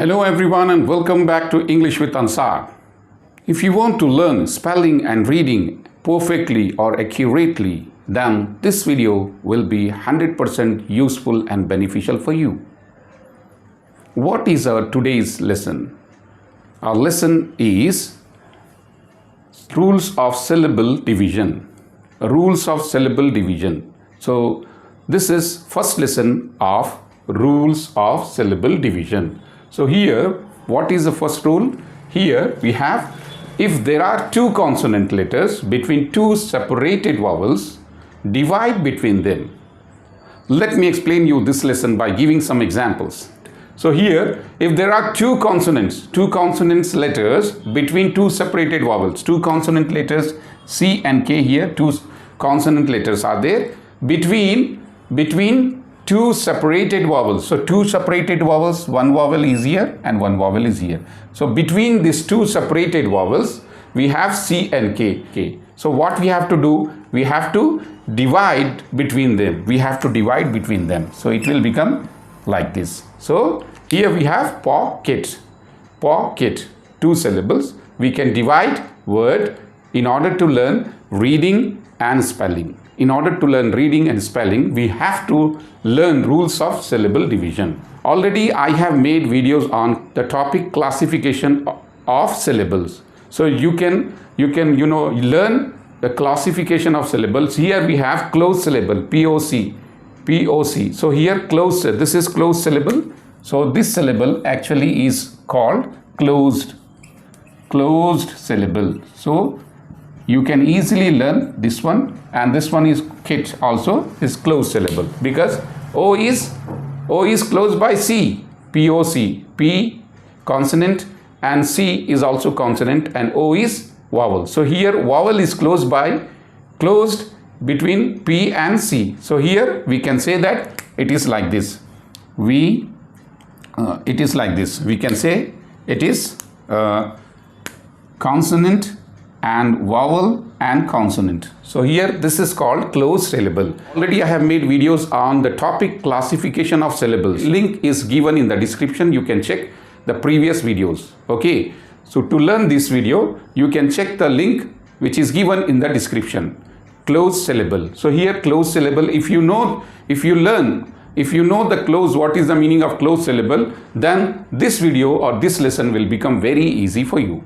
Hello everyone and welcome back to English with Ansar. If you want to learn spelling and reading perfectly or accurately, then this video will be 100% useful and beneficial for you. What is our today's lesson? Our lesson is rules of syllable division. Rules of syllable division. So this is first lesson of rules of syllable division. So here, what is the first rule? Here we have, if there are two consonant letters between two separated vowels, divide between them. Let me explain you this lesson by giving some examples. So here, if there are two consonants letters between two separated vowels, two consonant letters C and K here, two consonant letters are there between two separated vowels. So two separated vowels, one vowel is here and one vowel is here. So between these two separated vowels, we have C and K. So what we have to do? We have to divide between them. So it will become like this. So here we have pocket, two syllables. We can divide word in order to learn reading and spelling. In order to learn reading and spelling, we have to learn rules of syllable division. Already I have made videos on the topic classification of syllables. So you can learn the classification of syllables. Here we have closed syllable, POC. So here this is closed syllable. So this syllable actually is called closed syllable. So you can easily learn this one, and this one is kit also is closed syllable because O is closed by C, POC, P consonant and C is also consonant and O is vowel. So here vowel is closed between P and C. So here we can say that it is like this. We can say it is consonant and vowel and consonant. So here this is called closed syllable. Already I have made videos on the topic classification of syllables. Link is given in the description. You can check the previous videos. Okay. So to learn this video, you can check the link which is given in the description. Closed syllable. So here closed syllable, if you know the close, what is the meaning of closed syllable, then this video or this lesson will become very easy for you.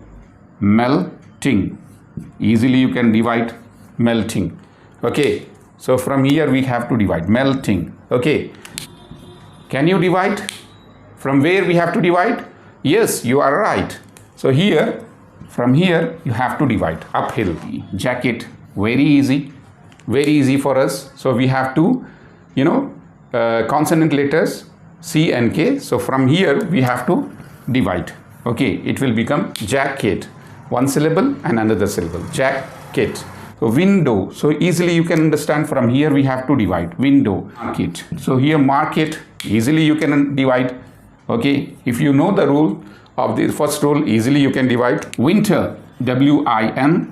Melting. Easily you can divide melting. Okay, so from here we have to divide melting. Okay, can you divide? From where we have to divide? Yes, you are right. So here, from here you have to divide uphill. Jacket, very easy for us. So we have to consonant letters C and K. So from here we have to divide. Okay, it will become jacket. One syllable and another syllable, jacket. So window, so easily you can understand from here we have to divide, window. Market, so here market, easily you can divide. Okay, if you know the rule of the first rule, easily you can divide. Winter, WINTER.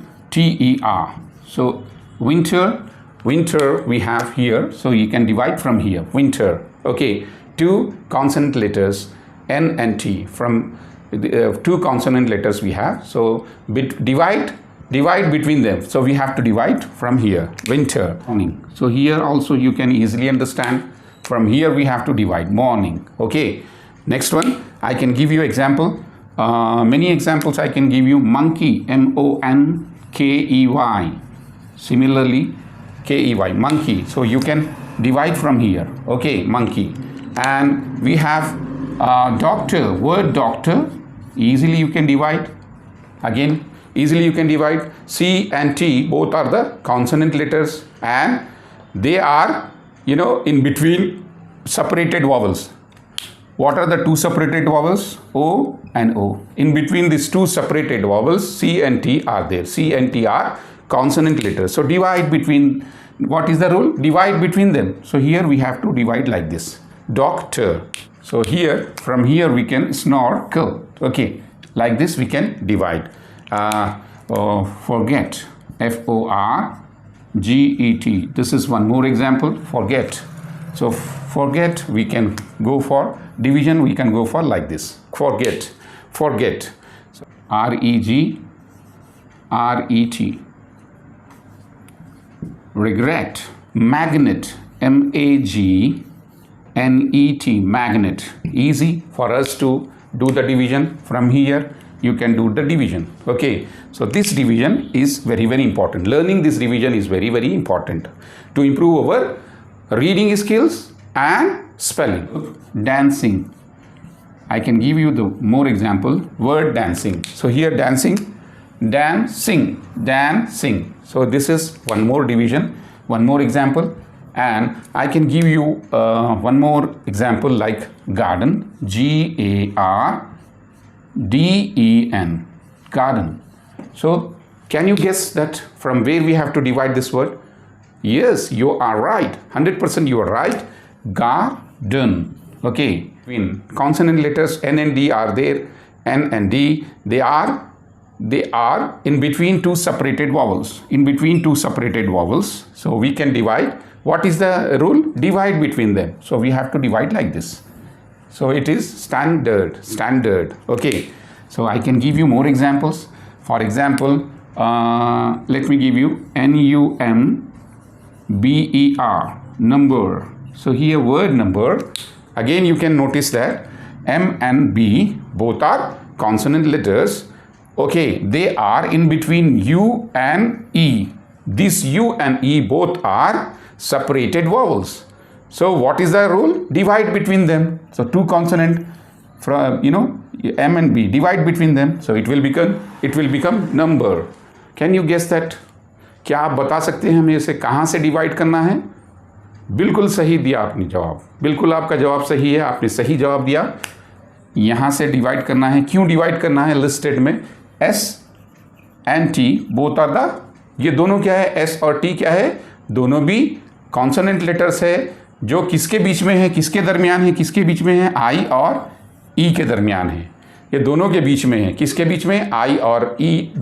So winter we have here, so you can divide from here, winter. Okay, two consonant letters N and T, from two consonant letters we have, so divide between them. So we have to divide from here, winter. Morning, so here also you can easily understand, from here we have to divide, morning. Okay, next one I can give you example, many examples I can give you. Monkey, MONKEY. Similarly KEY, monkey. So you can divide from here. Okay, monkey. And we have doctor, word doctor. Easily you can divide. Again, easily you can divide. C and T both are the consonant letters and they are in between separated vowels. What are the two separated vowels? O and O. In between these two separated vowels, C and T are there. C and T are consonant letters. So divide between, what is the rule? Divide between them. So here we have to divide like this. Doctor. So here, from here we can snorkel. Okay, like this we can divide. Forget, FORGET. This is one more example, forget. So forget, we can go for division we can go for like this. Forget. So, R-E-G-R-E-T. Regret. Magnet. M-A-G-N-E-T. Magnet. Easy for us to do the division. From here you can do the division. Okay, so this division is very, very important. Learning this division is very, very important to improve our reading skills and spelling. Dancing. I can give you the more example. Word dancing. So here dancing. So this is one more division, one more example, and I can give you one more example like garden. G-A-R-D-E-N. Garden. So can you guess that from where we have to divide this word? Yes, you are right. 100% you are right. Garden. Okay. Between consonant letters N and D are there. N and D. They are in between two separated vowels. So we can divide. What is the rule? Divide between them. So we have to divide like this. So it is standard. Okay. So I can give you more examples. For example, let me give you N-U-M-B-E-R. Number. So here word number. Again you can notice that M and B both are consonant letters. Okay, they are in between U and E. This U and E both are separated vowels. So what is the rule? Divide between them. So two consonant from M and B, divide between them. So it will become number. Can you guess that? क्या आप बता सकते हैं हमें इसे कहाँ से divide करना है? बिल्कुल सही दिया आपने जवाब. बिल्कुल आपका जवाब सही है. आपने सही जवाब दिया. यहाँ से डिवाइड करना है. क्यों डिवाइड करना है? लिस्टेड में S and T both are the, ये दोनों क्या है? S और T क्या है? दोनों भी कॉन्सोनेंट लेटर्स है. जो किसके बीच में है, किसके दरमियान है? किसके बीच में है? I और E के दरमियान है. ये दोनों के बीच में है. किसके बीच में? I और E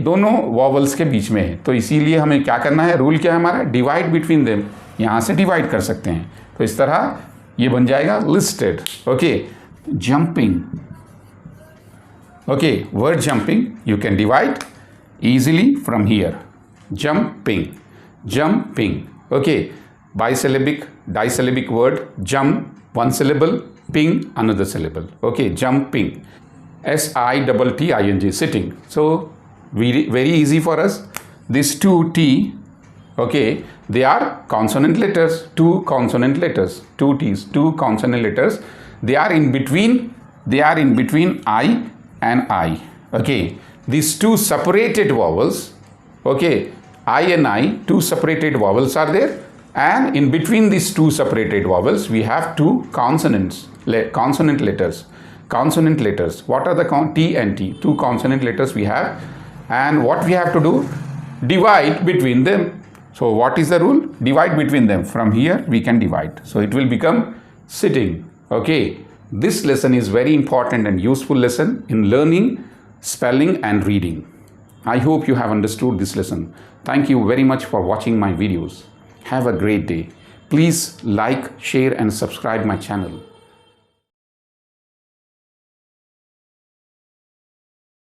दोनों वॉवल्स के बीच में है. तो इसीलिए हमें क्या करना है? रूल क्या है हमारा? Divide between them. यहाँ से डिवाइड कर सकते हैं. तो इस तरह ये बन जाएगा listed. Okay. Jumping. Okay, word jumping you can divide easily from here. Jumping. Okay, bisyllabic, disyllabic word. Jump one syllable, ping another syllable. Okay, jumping. S-I-T-T-I-N-G, sitting. So very easy for us. These two T, okay, they are consonant letters. Two consonant letters. Two T's, two consonant letters. They are in between I and I. Okay, these two separated vowels. Okay, I and I, two separated vowels are there, and in between these two separated vowels we have two consonant letters. What are the T and T? Two consonant letters we have, and what we have to do? Divide between them. So what is the rule? Divide between them. From here we can divide. So it will become sitting. Okay. This lesson is very important and useful lesson in learning spelling and reading. I hope you have understood this lesson. Thank you very much for watching my videos. Have a great day. Please like, share and subscribe my channel.